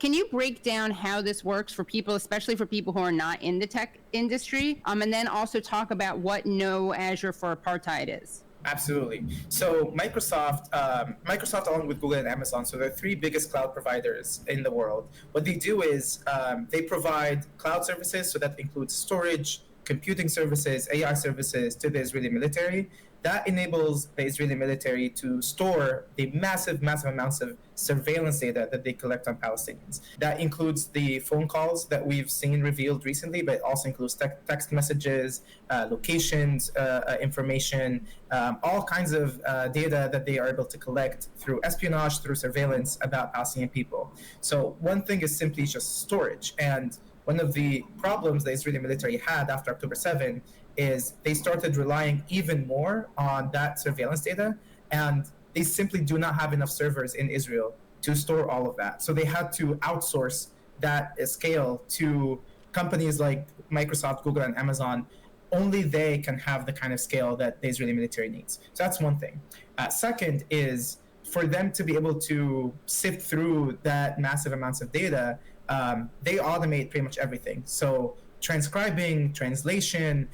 Can you break down how this works for people, especially for people who are not in the tech industry? And then also talk about what No Azure for Apartheid is. Absolutely. So Microsoft, along with Google and Amazon, so they're three biggest cloud providers in the world. What they do is they provide cloud services, so that includes storage, computing services, AI services to the Israeli military. That enables the Israeli military to store the massive amounts of surveillance data that they collect on Palestinians. That includes the phone calls that we've seen revealed recently, but it also includes text messages, locations, information, all kinds of data that they are able to collect through espionage, through surveillance about Palestinian people. So one thing is simply just storage. And one of the problems the Israeli military had after October 7 is they started relying even more on that surveillance data, and they simply do not have enough servers in Israel to store all of that. So they had to outsource that scale to companies like Microsoft, Google, and Amazon. Only they can have the kind of scale that the Israeli military needs. So that's one thing. Second is for them to be able to sift through that massive amounts of data, they automate pretty much everything. So transcribing, translation,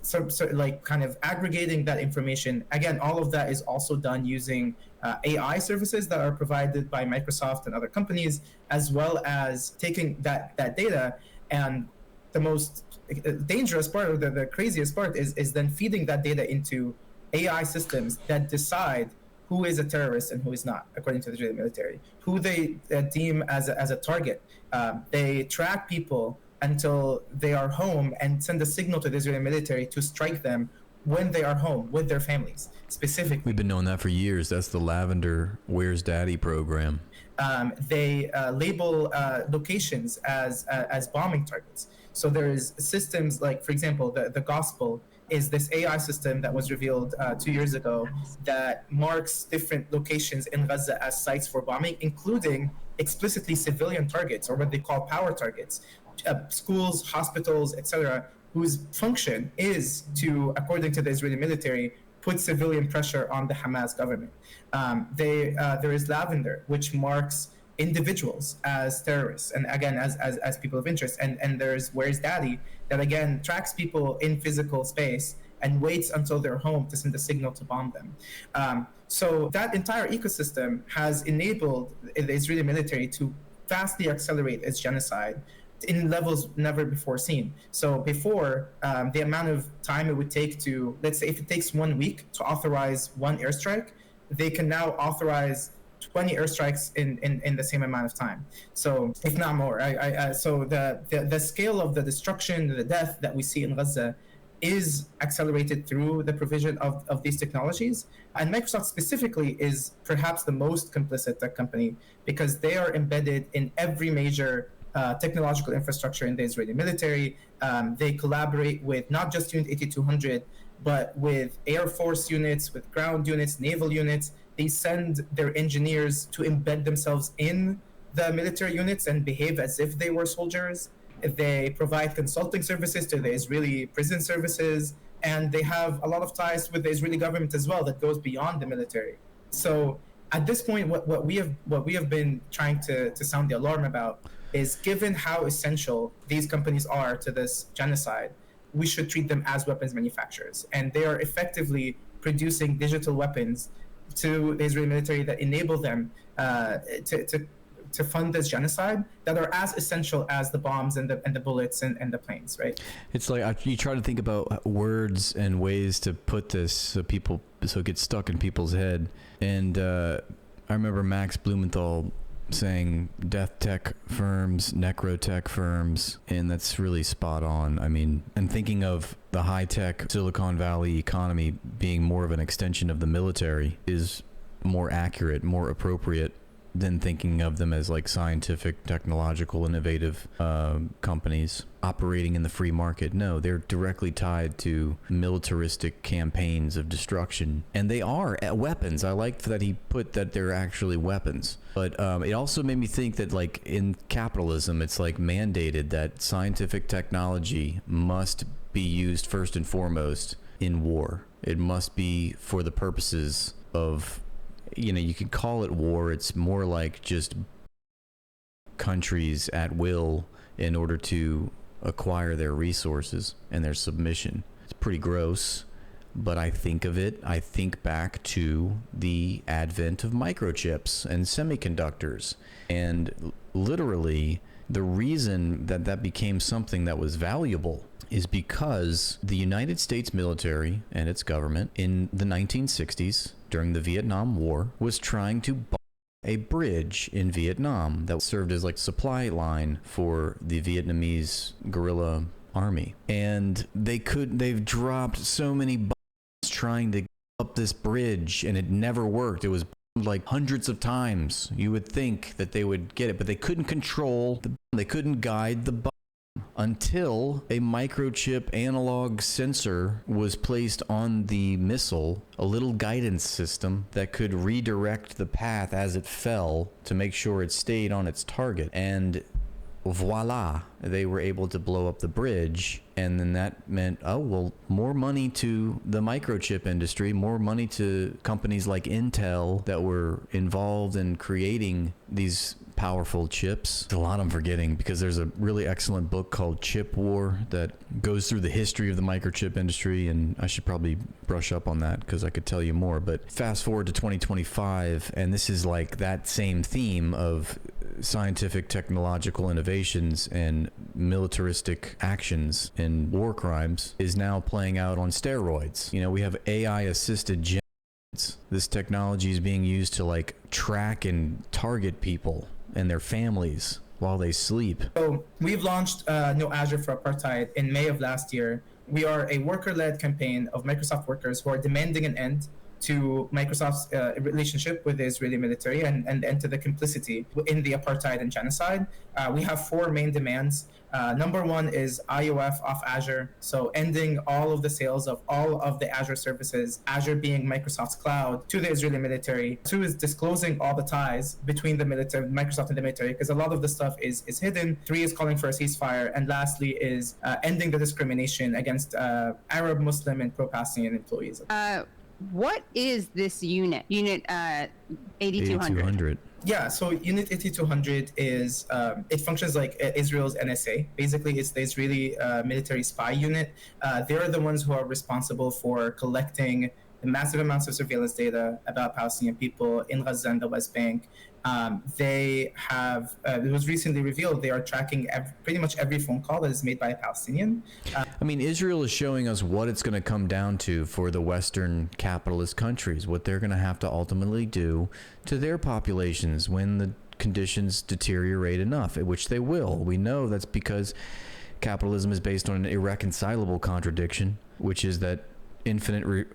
so like kind of aggregating that information. Again, all of that is also done using AI services that are provided by Microsoft and other companies, as well as taking that data. And the most dangerous part, or the craziest part, is then feeding that data into AI systems that decide who is a terrorist and who is not, according to the Israeli military, who they deem as a target. They track people until they are home and send a signal to the Israeli military to strike them when they are home with their families, specifically. We've been knowing that for years. That's the Lavender Where's Daddy program. They label locations as bombing targets. So there's systems like, for example, the Gospel is this AI system that was revealed 2 years ago that marks different locations in Gaza as sites for bombing, including explicitly civilian targets, or what they call power targets, schools, hospitals, etc., whose function is to, according to the Israeli military, put civilian pressure on the Hamas government. There is Lavender, which marks individuals as terrorists, and again, as people of interest. And there's Where's Daddy, that again tracks people in physical space and waits until they're home to send a signal to bomb them. So that entire ecosystem has enabled the Israeli military to vastly accelerate its genocide in levels never before seen. So before, the amount of time it would take to, let's say if it takes 1 week to authorize one airstrike, they can now authorize 20 airstrikes in the same amount of time. So if not more. So the scale of the destruction, the death that we see in Gaza is accelerated through the provision of these technologies. And Microsoft specifically is perhaps the most complicit tech company, because they are embedded in every major technological infrastructure in the Israeli military. They collaborate with not just Unit 8200, but with Air Force units, with ground units, naval units. They send their engineers to embed themselves in the military units and behave as if they were soldiers. They provide consulting services to the Israeli prison services, and they have a lot of ties with the Israeli government as well that goes beyond the military. So at this point, what we have been trying to sound the alarm about is, given how essential these companies are to this genocide, we should treat them as weapons manufacturers. And they are effectively producing digital weapons to the Israeli military that enable them to fund this genocide, that are as essential as the bombs and the bullets and the planes, right? It's like you try to think about words and ways to put this so it gets stuck in people's head. And I remember Max Blumenthal saying death tech firms, necrotech firms, and that's really spot on. I mean, and thinking of the high-tech Silicon Valley economy being more of an extension of the military is more accurate, more appropriate than thinking of them as like scientific, technological, innovative companies operating in the free market. No, they're directly tied to militaristic campaigns of destruction, and they are weapons. I like that he put that they're actually weapons. But it also made me think that, like, in capitalism, it's like mandated that scientific technology must be used first and foremost in war. It must be for the purposes of, you know, you could call it war. It's more like just countries at will in order to acquire their resources and their submission. It's pretty gross, but I think back to the advent of microchips and semiconductors. And literally, the reason that that became something that was valuable is because the United States military and its government in the 1960s, during the Vietnam War, was trying to bomb a bridge in Vietnam that served as like supply line for the Vietnamese guerrilla army. And they've dropped so many bombs trying to get up this bridge, and it never worked. It was bombed like hundreds of times. You would think that they would get it, but they couldn't control the bomb. They couldn't guide the bomb until a microchip analog sensor was placed on the missile, a little guidance system that could redirect the path as it fell to make sure it stayed on its target. And voila, they were able to blow up the bridge. And then that meant, oh, well, more money to the microchip industry, more money to companies like Intel that were involved in creating these powerful chips. A lot I'm forgetting, because there's a really excellent book called Chip War that goes through the history of the microchip industry, and I should probably brush up on that because I could tell you more. But fast forward to 2025, and this is like that same theme of scientific technological innovations and militaristic actions and war crimes is now playing out on steroids. You know, we have AI assisted this technology is being used to like track and target people and their families while they sleep. So we've launched No Azure for Apartheid in May of last year. We are a worker-led campaign of Microsoft workers who are demanding an end to Microsoft's relationship with the Israeli military and end to the complicity in the apartheid and genocide. We have four main demands. Number one is IOF off Azure, so ending all of the sales of all of the Azure services, Azure being Microsoft's cloud, to the Israeli military. Two is disclosing all the ties between the military, Microsoft and the military, because a lot of the stuff is hidden. Three is calling for a ceasefire. And lastly is ending the discrimination against Arab, Muslim, and pro-Palestinian employees. What is this unit? Unit 8200. Yeah, so Unit 8200 is, it functions like Israel's NSA. Basically, it's the Israeli military spy unit. They're the ones who are responsible for collecting massive amounts of surveillance data about Palestinian people in Gaza and the West Bank. They have, it was recently revealed, they are tracking pretty much every phone call that is made by a Palestinian. I mean, Israel is showing us what it's going to come down to for the Western capitalist countries, what they're going to have to ultimately do to their populations when the conditions deteriorate enough, which they will. We know that's because capitalism is based on an irreconcilable contradiction, which is that infinite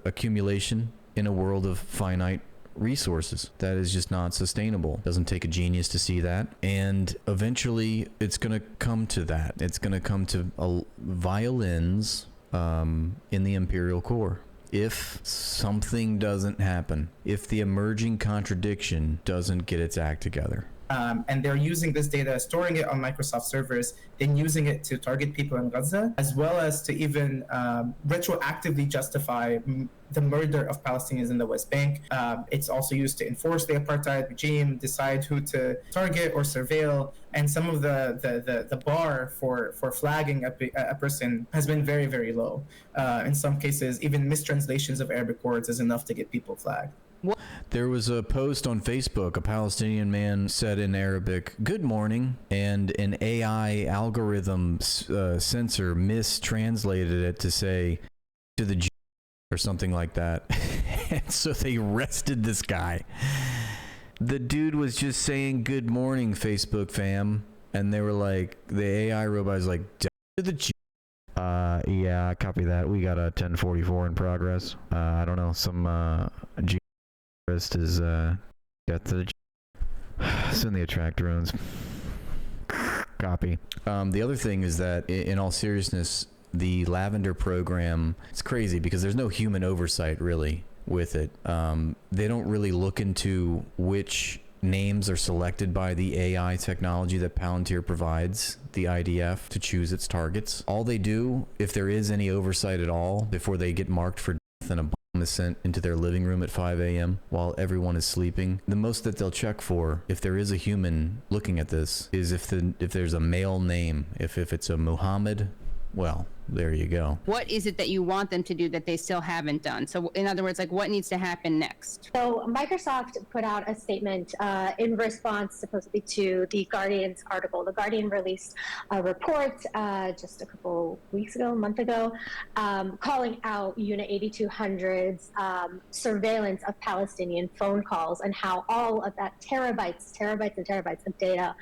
accumulation in a world of finite resources. That is just not sustainable. Doesn't take a genius to see that. And eventually it's going to come to that. It's going to come to violins in the imperial core. If something doesn't happen, if the emerging contradiction doesn't get its act together. And they're using this data, storing it on Microsoft servers, then using it to target people in Gaza, as well as to even retroactively justify the murder of Palestinians in the West Bank. It's also used to enforce the apartheid regime, decide who to target or surveil, and some of the bar for flagging a person has been very, very low. In some cases, even mistranslations of Arabic words is enough to get people flagged. There was a post on Facebook. A Palestinian man said in Arabic, "Good morning," and an AI algorithm sensor mistranslated it to say "to the Jew" or something like that. And so they arrested this guy. The dude was just saying "Good morning, Facebook fam," and they were like, the AI robot is like, "To the Jew." Yeah, copy that. We got a 1044 in progress. I don't know, some is death to the send the attract drones. Copy. The other thing is that in all seriousness, the Lavender program, it's crazy because there's no human oversight really with it. They don't really look into which names are selected by the AI technology that Palantir provides the IDF to choose its targets. All they do, if there is any oversight at all, before they get marked for death in a bomb is sent into their living room at 5 a.m. while everyone is sleeping, the most that they'll check for, if there is a human looking at this, is if there's a male name. If it's a Muhammad, well, there you go. What is it that you want them to do that they still haven't done? So in other words, like what needs to happen next? So Microsoft put out a statement in response supposedly to the Guardian's article. The Guardian released a report just a couple weeks ago, a month ago, calling out Unit 8200's surveillance of Palestinian phone calls and how all of that terabytes and terabytes of data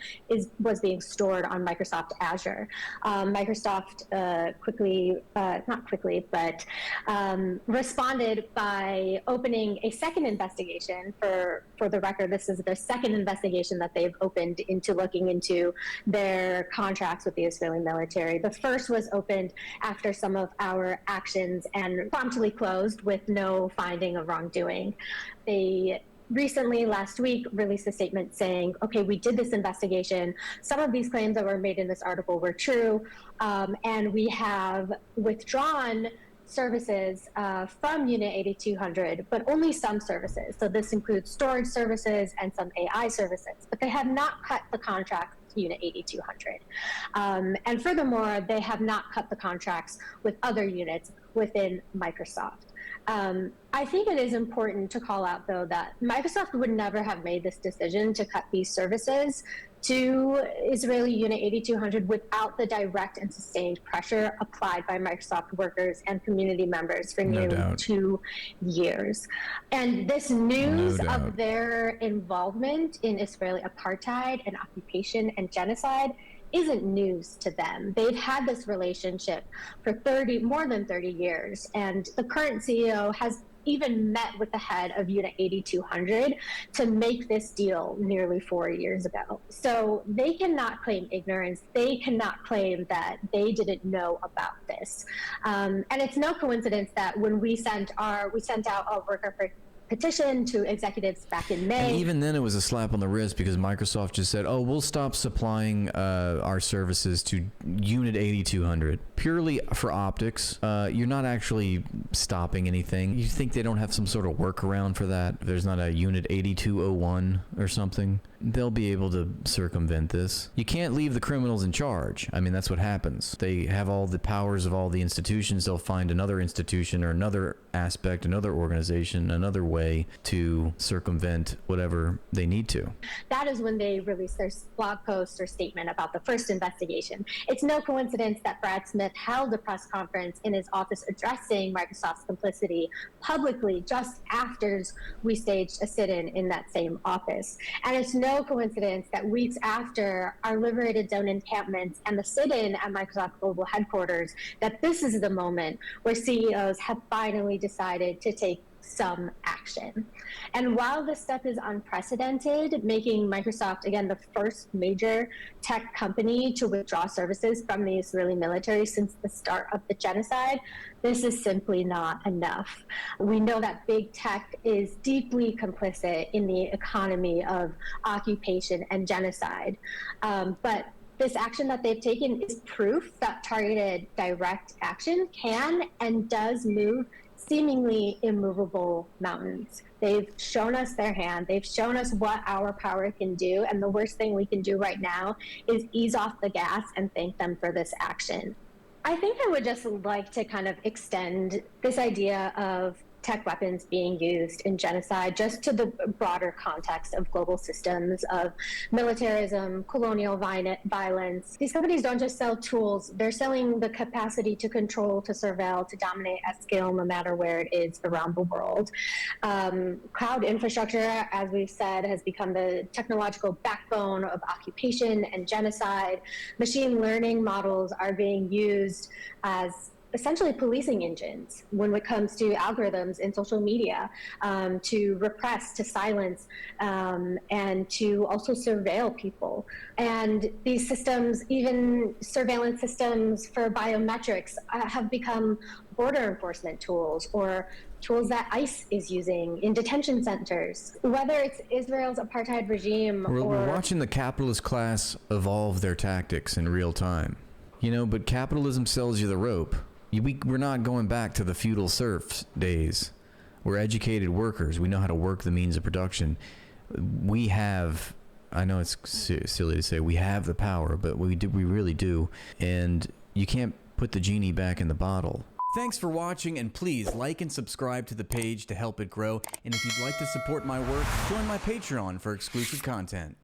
was being stored on Microsoft Azure. Microsoft responded by opening a second investigation. For the record, this is the second investigation that they've opened into looking into their contracts with the Israeli military. The first was opened after some of our actions and promptly closed with no finding of wrongdoing. They recently, last week, released a statement saying, okay, we did this investigation. Some of these claims that were made in this article were true, and we have withdrawn services from Unit 8200, but only some services. So this includes storage services and some AI services, but they have not cut the contract with Unit 8200. And furthermore, they have not cut the contracts with other units within Microsoft. I think it is important to call out, though, that Microsoft would never have made this decision to cut these services to Israeli Unit 8200 without the direct and sustained pressure applied by Microsoft workers and community members for nearly 2 years. And this news of their involvement in Israeli apartheid and occupation and genocide isn't news to them. They've had this relationship for more than 30 years, and the current CEO has even met with the head of Unit 8200 to make this deal nearly 4 years ago. So they cannot claim ignorance. They cannot claim that they didn't know about this. And it's no coincidence that when we sent out our worker petition to executives back in May. And even then it was a slap on the wrist because Microsoft just said, oh, we'll stop supplying our services to Unit 8200 purely for optics. You're not actually stopping anything. You think they don't have some sort of workaround for that? There's not a Unit 8201 or something? They'll be able to circumvent this. You can't leave the criminals in charge. I mean, that's what happens. They have all the powers of all the institutions. They'll find another institution or another aspect, another organization, another way to circumvent whatever they need to. That is when they release their blog post or statement about the first investigation. It's no coincidence that Brad Smith held a press conference in his office addressing Microsoft's complicity publicly just after we staged a sit-in in that same office. And it's no coincidence that weeks after our liberated zone encampments and the sit-in at Microsoft Global Headquarters, that this is the moment where CEOs have finally decided to take some action. And while this step is unprecedented, making Microsoft, again, the first major tech company to withdraw services from the Israeli military since the start of the genocide, this is simply not enough. We know that big tech is deeply complicit in the economy of occupation and genocide. But this action that they've taken is proof that targeted direct action can and does move seemingly immovable mountains. They've shown us their hand. They've shown us what our power can do. And the worst thing we can do right now is ease off the gas and thank them for this action. I think I would just like to kind of extend this idea of tech weapons being used in genocide just to the broader context of global systems of militarism, colonial violence. These companies don't just sell tools, they're selling the capacity to control, to surveil, to dominate at scale no matter where it is around the world. Cloud infrastructure, as we've said, has become the technological backbone of occupation and genocide. Machine learning models are being used as essentially policing engines when it comes to algorithms in social media, to repress, to silence, and to also surveil people. And these systems, even surveillance systems for biometrics, have become border enforcement tools or tools that ICE is using in detention centers. Whether it's Israel's apartheid regime we're watching the capitalist class evolve their tactics in real time. You know, but capitalism sells you the rope. We're not going back to the feudal serfs days. We're educated workers. We know how to work the means of production. We have, I know it's silly to say we have the power, but we really do. And you can't put the genie back in the bottle. Thanks for watching, and please like and subscribe to the page to help it grow. And if you'd like to support my work, join my Patreon for exclusive content.